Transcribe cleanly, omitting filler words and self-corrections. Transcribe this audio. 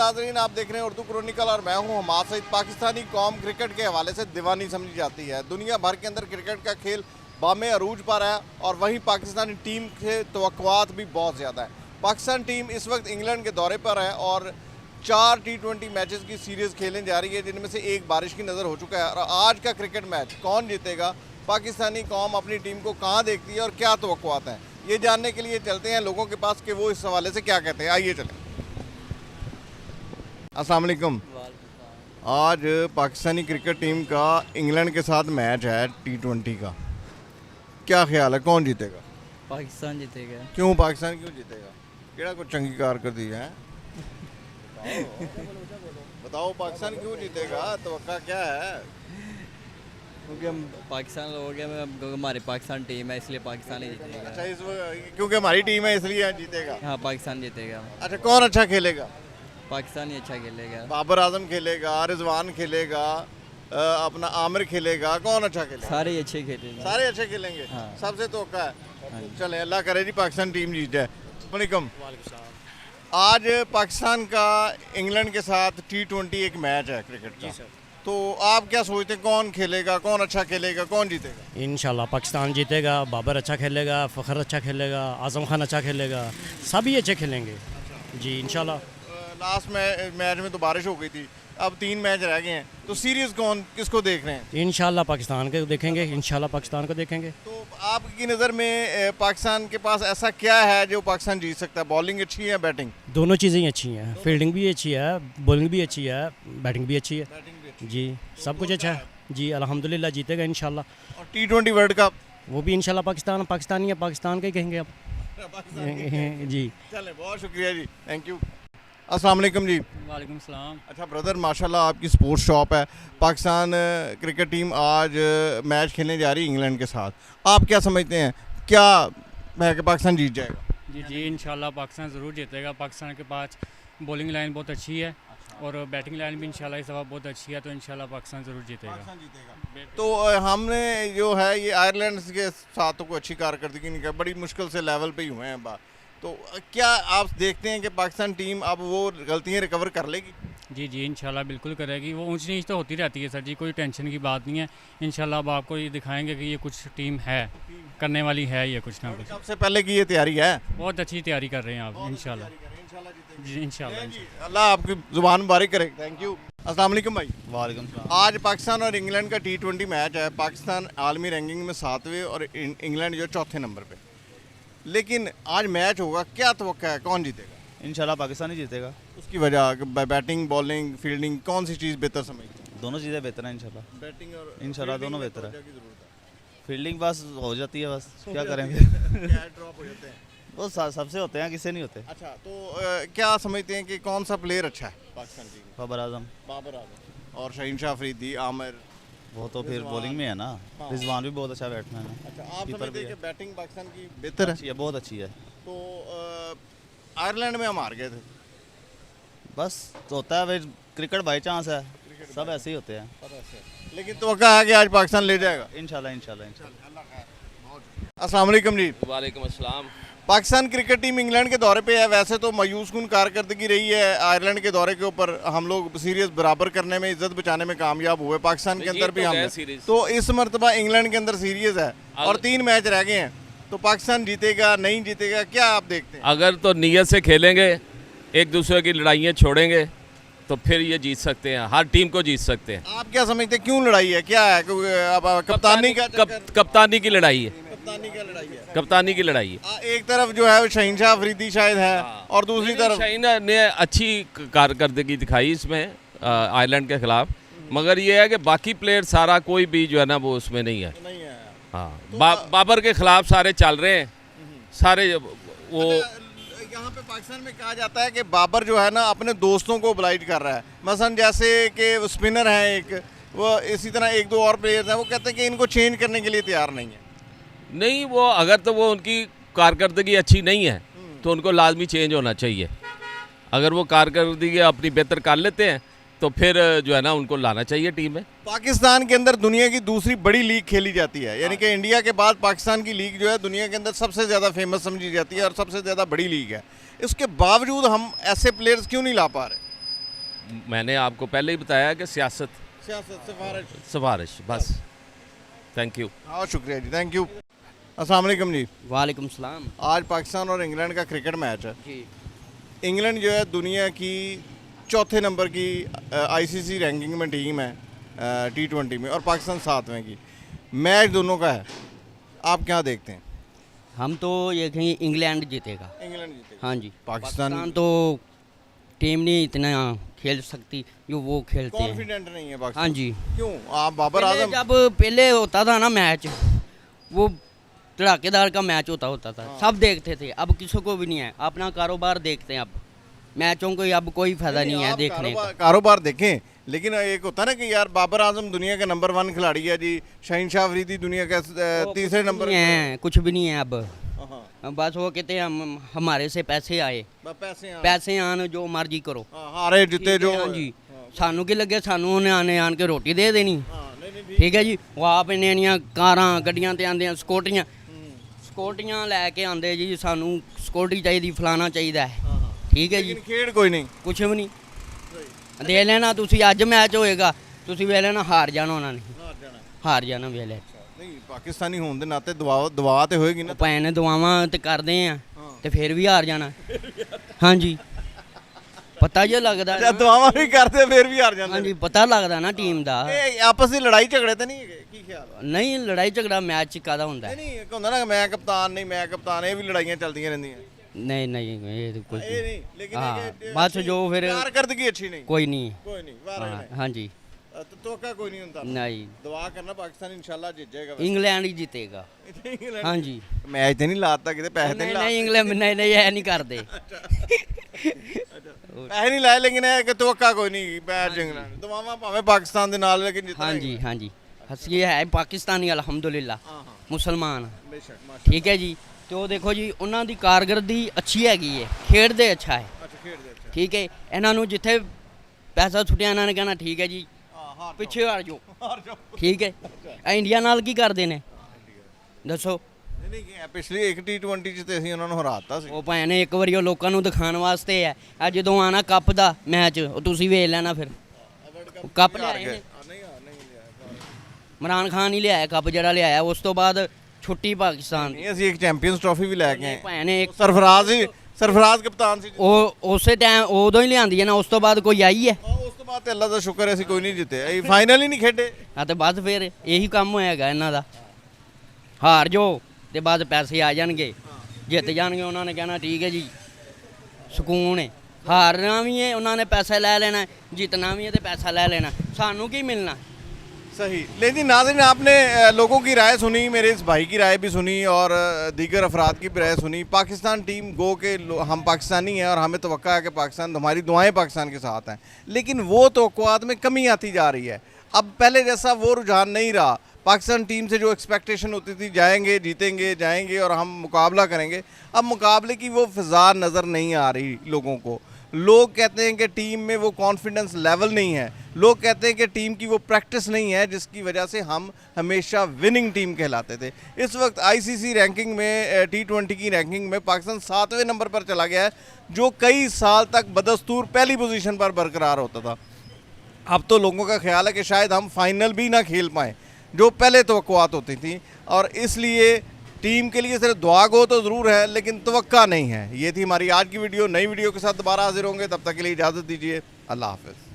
नाजरीन, आप देख रहे हैं उर्दू क्रॉनिकल और मैं हूं हमाद सईद। पाकिस्तानी कौम क्रिकेट के हवाले से दीवानी समझी जाती है। दुनिया भर के अंदर क्रिकेट का खेल बामे अरूज पर है और वहीं पाकिस्तानी टीम के तवक्कुआत भी बहुत ज़्यादा है। पाकिस्तान टीम इस वक्त इंग्लैंड के दौरे पर है और 4 T20 मैचेस की सीरीज़ खेलने जा रही है, जिनमें से एक बारिश की नज़र हो चुका है। और आज का क्रिकेट मैच कौन जीतेगा, पाकिस्तानी कौम अपनी टीम को कहाँ देखती है और क्या तवक्कुआत हैं, ये जानने के लिए चलते हैं लोगों के पास कि वो इस हवाले से क्या कहते हैं। आइए चलें। अस्सलाम वालेकुम। आज पाकिस्तानी क्रिकेट टीम का इंग्लैंड के साथ मैच है T20 का, क्या ख्याल है कौन जीतेगा? पाकिस्तान जीतेगा। क्यों पाकिस्तान क्यों जीतेगा? केड़ा कुछ चंगी कारकर्दगी है? बताओ पाकिस्तान क्यों जीतेगा, तवक्का क्या है? क्योंकि हम पाकिस्तान लोग हैं, हमारी पाकिस्तान टीम है इसलिए पाकिस्तान ही जीतेगा। अच्छा, क्योंकि हमारी टीम है इसलिए जीतेगा। हाँ, पाकिस्तान जीतेगा। अच्छा, कौन अच्छा खेलेगा? पाकिस्तान ही अच्छा खेलेगा। बाबर आजम खेलेगा, रिजवान खेलेगा, अपना आमिर खेलेगा, कौन अच्छा खेलेगा? सारे ही अच्छे खेलेंगे। सारे अच्छे खेलेंगे। हाँ। सबसे तवक्का है। चले, अल्लाह करे जी पाकिस्तान टीम जीत जाए। वालेकुम। आज पाकिस्तान का इंग्लैंड के साथ T20 एक मैच है क्रिकेट का, तो आप क्या सोचते हैं कौन खेलेगा, कौन अच्छा खेलेगा, कौन जीतेगा? इंशाल्लाह पाकिस्तान जीतेगा। बाबर अच्छा खेलेगा, फ़खर अच्छा खेलेगा, आज़म खान अच्छा खेलेगा, सभी अच्छे खेलेंगे जी इंशाल्लाह। लास्ट मैच में तो बारिश हो गई थी, अब 3 मैच रह गए हैं, तो सीरीज कौन किसको देख रहे हैं? इंशाल्लाह पाकिस्तान को देखेंगे, इंशाल्लाह पाकिस्तान को देखेंगे। तो आपकी नज़र में पाकिस्तान के पास ऐसा क्या है जो पाकिस्तान जीत सकता है? बॉलिंग अच्छी है, बैटिंग? दोनों चीज़ें ही अच्छी हैं, फील्डिंग भी अच्छी है, बॉलिंग भी अच्छी है, बैटिंग भी अच्छी है जी, सब कुछ अच्छा है जी। अल्हम्दुलिल्लाह जीतेगा इंशाल्लाह। और T20 वर्ल्ड कप वो भी इंशाल्लाह पाकिस्तानी है, पाकिस्तान का ही कहेंगे अब जी। चलें, बहुत शुक्रिया जी, थैंक यू। अस्सलाम वालेकुम जी। वालेकुम सलाम। अच्छा ब्रदर, माशाल्लाह आपकी स्पोर्ट्स शॉप है। पाकिस्तान क्रिकेट टीम आज मैच खेलने जा रही है इंग्लैंड के साथ, आप क्या समझते हैं, क्या है कि पाकिस्तान जीत जाएगा? जी इंशाल्लाह पाकिस्तान ज़रूर जीतेगा। पाकिस्तान के पास बॉलिंग लाइन बहुत अच्छी है और बैटिंग लाइन भी इंशाल्लाह इस दफ़ा बहुत अच्छी है, तो इंशाल्लाह पाकिस्तान ज़रूर जीतेगा। तो हमने जो है ये आयरलैंड के साथ तो कोई अच्छी कारकर्दगी नहीं कर, बड़ी मुश्किल से लेवल पे ही हुए हैं तो क्या आप देखते हैं कि पाकिस्तान टीम अब वो गलतियाँ रिकवर कर लेगी? जी इंशाल्लाह बिल्कुल करेगी। वो ऊंच नीच तो होती रहती है सर जी, कोई टेंशन की बात नहीं है। इंशाल्लाह अब आपको ये दिखाएंगे कि ये कुछ टीम है, करने वाली है ये कुछ ना कुछ। सबसे पहले की ये तैयारी है, बहुत अच्छी तैयारी कर रहे हैं आप इंशाल्लाह जी। इंशाल्लाह अल्लाह आपकी ज़ुबान मुबारक करे। Thank you. अस्सलाम वालेकुम भाई। वालेकुम सलाम। आज पाकिस्तान और इंग्लैंड का T20 मैच है। पाकिस्तान आलमी रैंकिंग में 7वें और इंग्लैंड जो 4थे नंबर पे, लेकिन आज मैच होगा, क्या तवक्का है कौन जीतेगा? इंशाल्लाह पाकिस्तान ही जीतेगा। उसकी वजह बैटिंग, बॉलिंग, फील्डिंग, कौन सी चीज़ बेहतर समझते हैं? दोनों चीज़ें बेहतर हैं इंशाल्लाह। बैटिंग और इंशाल्लाह दोनों बेहतर है। क्या की ज़रूरत है? फील्डिंग बस हो जाती है, बस क्या करेंगे क्या ड्रॉप हो जाते हैं? वो सबसे होते हैं, किससे नहीं होते। अच्छा, तो क्या समझते हैं कि कौन सा प्लेयर अच्छा है पाकिस्तान टीम में? बाबर आजम। बाबर आजम और शहीन शाह अफरीदी, आमिर। वो तो फिर बॉलिंग में है ना। रिजवान भी बहुत अच्छा बैट्समैन है। अच्छा, आप कीपर समझते भी हैं है। कि बैटिंग पाकिस्तान की बेहतर है? अच्छी है, बहुत अच्छी है। तो आयरलैंड में हम हार गए थे। बस तो होता है भाई, क्रिकेट बाई चांस है, सब ऐसे ही होते हैं। लेकिन तो क्या है कि आज पाकिस्तान ले जाएगा इंशाल्लाह इंशाल्लाह इंशाल्लाह। अस्सलाम वालेकुम जी। वालेकुम अस्सलाम। पाकिस्तान क्रिकेट टीम इंग्लैंड के दौरे पे है। वैसे तो मायूस कुन कारकर्दगी रही है आयरलैंड के दौरे के ऊपर, हम लोग सीरीज बराबर करने में, इज्जत बचाने में कामयाब हुए। पाकिस्तान के अंदर भी हम तो इस मरतबा इंग्लैंड के अंदर सीरीज है और 3 मैच रह गए हैं, तो पाकिस्तान जीतेगा नहीं जीतेगा, क्या आप देखते हैं? अगर तो नीयत से खेलेंगे, एक दूसरे की लड़ाइयाँ छोड़ेंगे, तो फिर ये जीत सकते हैं, हर टीम को जीत सकते हैं। आप क्या समझते हैं क्यों लड़ाई है, क्या है? अब कप्तानी का कप्तानी की लड़ाई है, कप्तानी का लड़ाई है। कप्तानी की लड़ाई है। एक तरफ जो है वो शहीन शाह अफरीदी शायद है और दूसरी तरफ शाहीन ने अच्छी कारकर्दगी दिखाई इसमें आयरलैंड के खिलाफ, मगर ये है कि बाकी प्लेयर सारा कोई भी जो है ना वो उसमें नहीं है। नहीं है। हाँ, बाबर के खिलाफ सारे चल रहे हैं, सारे वो यहाँ पे पाकिस्तान में कहा जाता है कि बाबर जो है ना अपने दोस्तों को ओबलाइज कर रहा है। मसलन जैसे कि स्पिनर हैं एक, वो इसी तरह 1-2 और प्लेयर्स हैं, वो कहते हैं कि इनको चेंज करने के लिए तैयार नहीं है। नहीं, वो अगर तो वो उनकी कारकर्दगी अच्छी नहीं है तो उनको लाजमी चेंज होना चाहिए। अगर वो कारकर्दगी अपनी बेहतर कर लेते हैं तो फिर जो है ना उनको लाना चाहिए टीम में। पाकिस्तान के अंदर दुनिया की दूसरी बड़ी लीग खेली जाती है, यानी कि इंडिया के बाद पाकिस्तान की लीग जो है दुनिया के अंदर सबसे ज़्यादा फेमस समझी जाती है और सबसे ज़्यादा बड़ी लीग है। इसके बावजूद हम ऐसे प्लेयर्स क्यों नहीं ला पा रहे? मैंने आपको पहले ही बताया कि सियासत सिफारिश बस। Thank you. हाँ शुक्रिया जी, थैंक यू। अस्सलाम वालेकुम जी। वालेकुम सलाम आज पाकिस्तान और इंग्लैंड का क्रिकेट मैच है। जी। इंग्लैंड जो है दुनिया की चौथे नंबर की आईसीसी रैंकिंग में टीम है T20 में, और पाकिस्तान 7वें की। मैच दोनों का है, आप क्या देखते हैं? हम तो ये कहीं इंग्लैंड जीतेगा। इंग्लैंड जीतेगा। हाँ जी। पाकिस्तान पाकिस्तान तो टीम नहीं इतना खेल सकती जो वो खेलते हैं। कॉन्फिडेंट नहीं है पाकिस्तान। हाँ जी। क्यों? आप बाबर पहले आजम जब पहले होता था ना मैच, वो धड़ाकेदार का मैच होता था, सब देखते थे। अब किसी को भी नहीं है, अपना कारोबार देखते हैं। अब मैचों को अब कोई फायदा नहीं है आप देखने का। कारोबार देखें, लेकिन एक होता है ना कि यार बाबर आजम दुनिया के नंबर 1 खिलाड़ी है जी, शहीनशाह अफरीदी दुनिया का तीसरे नंबर नहीं है, कुछ भी नहीं है अब। हाँ, बस वो कहते हैं हमारे से पैसे आए, पैसे आन जो मर्जी करो। हारे जिते जो। हाँ जी। सानू की लगे, सानू उन्हें आने आन के रोटी दे देनी। नहीं, ठीक है जी। वो आप इन्नियां कारां गड्डियां ते आंदियां, ਸਕੋਟੀਆਂ ਲੈ ਕੇ ਆਂਦੇ ਜੀ, ਸਾਨੂੰ ਸਕੋਟੀ ਚਾਹੀਦੀ, ਫਲਾਣਾ ਚਾਹੀਦਾ ਹੈ। ਠੀਕ ਹੈ ਜੀ। लेकिन खेल कोई नहीं। ਕੁਛ ਵੀ ਨਹੀਂ ਦੇ ਲੈਣਾ। ਤੁਸੀਂ ਅੱਜ ਮੈਚ ਹੋਏਗਾ, ਤੁਸੀਂ ਵੇਖ ਲੈਣਾ ਹਾਰ ਜਾਣਾ, ਉਹਨਾਂ ਨੇ ਹਾਰ ਜਾਣਾ ਵੇਖ ਲੈ। ਨਹੀਂ ਪਾਕਿਸਤਾਨੀ ਹੋਣ ਦੇ ਨਾਤੇ ਦੁਆ ਤੇ ਹੋਏਗੀ ਨਾ। ਭੈਣ ਨੇ ਦੁਆਵਾਂ ਤੇ ਕਰਦੇ ਆ ਤੇ ਫਿਰ ਵੀ ਹਾਰ ਜਾਣਾ। ਹਾਂਜੀ ਪਤਾ ਜਿਹਾ ਲੱਗਦਾ ਜਦ ਦੁਆਵਾਂ ਵੀ ਕਰਦੇ ਫਿਰ ਵੀ ਹਾਰ ਜਾਂਦੇ ਹਾਂਜੀ ਪਤਾ ਲੱਗਦਾ ਨਾ ਟੀਮ ਦਾ। ਇਹ ਆਪਸ ਦੀ ਲੜਾਈ ਝਗੜੇ ਤੇ ਨਹੀਂ ਹੈਗੇ, ਕੀ ਖਿਆਲ? ਨਹੀਂ ਲੜਾਈ ਝਗੜਾ ਮੈਚ 'ਚ ਕਾਹਦਾ ਹੁੰਦਾ ਹੈ? ਨਹੀਂ ਇੱਕ ਹੁੰਦਾ ਨਾ ਮੈਂ ਕਪਤਾਨ ਨਹੀਂ ਮੈਂ ਕਪਤਾਨ, ਇਹ ਵੀ ਲੜਾਈਆਂ ਚੱਲਦੀਆਂ ਰਹਿੰਦੀਆਂ। ਨਹੀਂ ਨਹੀਂ ਇਹ ਤਾਂ ਕੁਝ ਇਹ ਨਹੀਂ, ਲੇਕਿਨ ਹਾਂ ਬਸ ਜੋ ਫਿਰ ਕਾਰਕਰਦਗੀ ਅੱਛੀ ਨਹੀਂ। ਕੋਈ ਨਹੀਂ। ਕੋਈ ਨਹੀਂ ਵਾਰ ਹਾਂ ਹਾਂਜੀ ਤੋਕਾ ਕੋਈ ਨਹੀਂ ਹੁੰਦਾ। ਨਹੀਂ ਦੁਆ ਕਰਨਾ ਪਾਕਿਸਤਾਨ ਇਨਸ਼ਾਅੱਲਾ ਜਿੱਤ ਜਾਏਗਾ। ਇੰਗਲੈਂਡ ਹੀ ਜਿੱਤੇਗਾ। ਹਾਂਜੀ ਮੈਚ ਤੇ ਨਹੀਂ ਲਾਤਾ ਕਿਤੇ, ਪੈਸੇ ਤੇ ਨਹੀਂ ਨਹੀਂ ਨਹੀਂ ਇੰਗਲੈਂਡ ਨਹੀਂ ਇਹ ਨਹੀਂ ਕਰਦੇ। ਪੈਸੇ ਨਹੀਂ ਲਾਏ, ਲੇਕਿਨ ਇਹ ਕਿ ਤੋਕਾ ਕੋਈ ਨਹੀਂ ਮੈਚ ਜਿੰਗਣਾ। ਦੁਆਵਾਂ ਭਾਵੇਂ ਪਾਕਿਸਤਾਨ ਦੇ ਨਾਲ, ਲੇਕਿਨ ਜਿੱਤਣਾ ਹਾਂਜੀ ਹਾਂਜੀ ਅਸੀਂ ਹੈ ਪਾਕਿਸਤਾਨੀ ਅਲਹਮਦੁਲਿਲਾ ਮੁਸਲਮਾਨ। ਬੇਸ਼ੱਕ ਮਾਸ਼ਾ ਠੀਕ ਹੈ ਜੀ। ਤੇ ਉਹ ਦੇਖੋ ਜੀ ਉਹਨਾਂ ਦੀ ਕਾਰਗਰਦੀ ਅੱਛੀ ਹੈਗੀ ਹੈ, ਖੇਡਦੇ ਅੱਛਾ ਹੈ। ਅੱਛਾ ਖੇਡਦੇ ਅੱਛਾ। ਠੀਕ ਹੈ। ਇਹਨਾਂ ਨੂੰ ਜਿੱਥੇ ਪੈਸਾ ਛੁੱਟਿਆ ਇਹਨਾਂ ਨੇ ਕਹਿਣਾ ਠੀਕ ਹੈ ਜੀ ਹਾਂ ਪਿੱਛੇ ਹਟ ਜਾਓ। ਹਾਰ ਜਾਓ। ਠੀਕ ਹੈ। ਇਹ ਇੰਡੀਆ ਨਾਲ ਕੀ ਕਰਦੇ ਨੇ ਦੱਸੋ? ਨਹੀਂ ਪਿਛਲੀ ਇੱਕ T20 ਚ ਤੇ ਅਸੀਂ ਉਹਨਾਂ ਨੂੰ ਹਰਾਤਾ ਸੀ। ਉਹ ਭਾਵੇਂ ਨੇ ਇੱਕ ਵਾਰੀ ਉਹ ਲੋਕਾਂ ਨੂੰ ਦਿਖਾਉਣ ਵਾਸਤੇ ਹੈ। ਆ ਜਦੋਂ ਆਣਾ ਕੱਪ ਦਾ ਮੈਚ, ਉਹ ਤੁਸੀਂ ਵੇਖ ਲੈਣਾ ਫਿਰ ਕੱਪ ਲਿਆਏ ਨੇ। ਇਮਰਾਨ ਖਾਨ ਹੀ ਲਿਆਇਆ ਕੱਪ, ਜਿਹੜਾ ਲਿਆਇਆ। ਉਸ ਤੋਂ ਬਾਅਦ ਛੁੱਟੀ ਪਾਕਿਸਤਾਨ ਦੀ। ਨਹੀਂ ਅਸੀਂ ਇੱਕ ਚੈਂਪੀਅਨਸ ਟਰਾਫੀ ਵੀ ਲੈ ਕੇ ਆਏ। ਭਾਵੇਂ ਨੇ ਇੱਕ ਸਰਫਰਾਜ਼ ਕਪਤਾਨ ਸੀ। ਉਹ ਉਸੇ ਟਾਈਮ ਉਦੋਂ ਹੀ ਲਿਆਂਦੀ ਹੈ ਨਾ, ਉਸ ਤੋਂ ਬਾਅਦ ਕੋਈ ਆਈ ਹੈ? ਉਸ ਤੋਂ ਬਾਅਦ ਤੇ ਅੱਲਾ ਦਾ ਸ਼ੁਕਰ ਹੈ ਅਸੀਂ ਕੋਈ ਨਹੀਂ ਜਿੱਤੇ, ਅਸੀਂ ਫਾਈਨਲ ਹੀ ਨਹੀਂ ਖੇਡੇ। ਆ ਤੇ ਬਸ ਫਿਰ ਇਹੀ ਕੰਮ ਹੋਏਗਾ ਇਹਨਾਂ ਦਾ। ਹਾਰ ਜੋ ਤੇ ਬਾਅਦ ਪੈਸੇ ਆ ਜਾਣਗੇ, ਜਿੱਤ ਜਾਣਗੇ ਉਹਨਾਂ ਨੇ ਕਹਿਣਾ ਠੀਕ ਹੈ ਜੀ ਸਕੂਨ ਹੈ। ਹਾਰਨਾ ਵੀ ਹੈ ਉਹਨਾਂ ਨੇ ਪੈਸਾ ਲੈ ਲੈਣਾ, ਜਿੱतना भी है तो पैसा ले लेना। सानू की मिलना। सही। लेकिन नाज़रीन आपने लोगों की राय सुनी, मेरे इस भाई की राय भी सुनी और दीगर अफराद की भी राय सुनी। पाकिस्तान टीम गो के हम पाकिस्तानी हैं और हमें तवक्का है कि पाकिस्तान, हमारी दुआएं पाकिस्तान के साथ हैं, लेकिन वो तवक्कुआत में कमी आती जा रही है। अब पहले जैसा वो रुझान नहीं रहा। पाकिस्तान टीम से जो एक्सपेक्टेशन होती थी जाएंगे जीतेंगे जाएंगे और हम मुकाबला करेंगे, अब मुकाबले की वो फ़िज़ा नज़र नहीं आ रही लोगों को। लोग कहते हैं कि टीम में वो कॉन्फिडेंस लेवल नहीं है, लोग कहते हैं कि टीम की वो प्रैक्टिस नहीं है जिसकी वजह से हम हमेशा विनिंग टीम कहलाते थे। इस वक्त आईसीसी रैंकिंग में T20 की रैंकिंग में पाकिस्तान 7वें नंबर पर चला गया है, जो कई साल तक बदस्तूर पहली पोजीशन पर बरकरार होता था। अब तो लोगों का ख्याल है कि शायद हम फाइनल भी ना खेल पाएँ, जो पहले तवक्कुआत होती थी, और इसलिए टीम के लिए सिर्फ दुआ गो तो ज़रूर है लेकिन तवक्का नहीं है। ये थी हमारी आज की वीडियो। नई वीडियो के साथ दोबारा हाजिर होंगे, तब तक के लिए इजाज़त दीजिए। अल्लाह हाफ़िज़।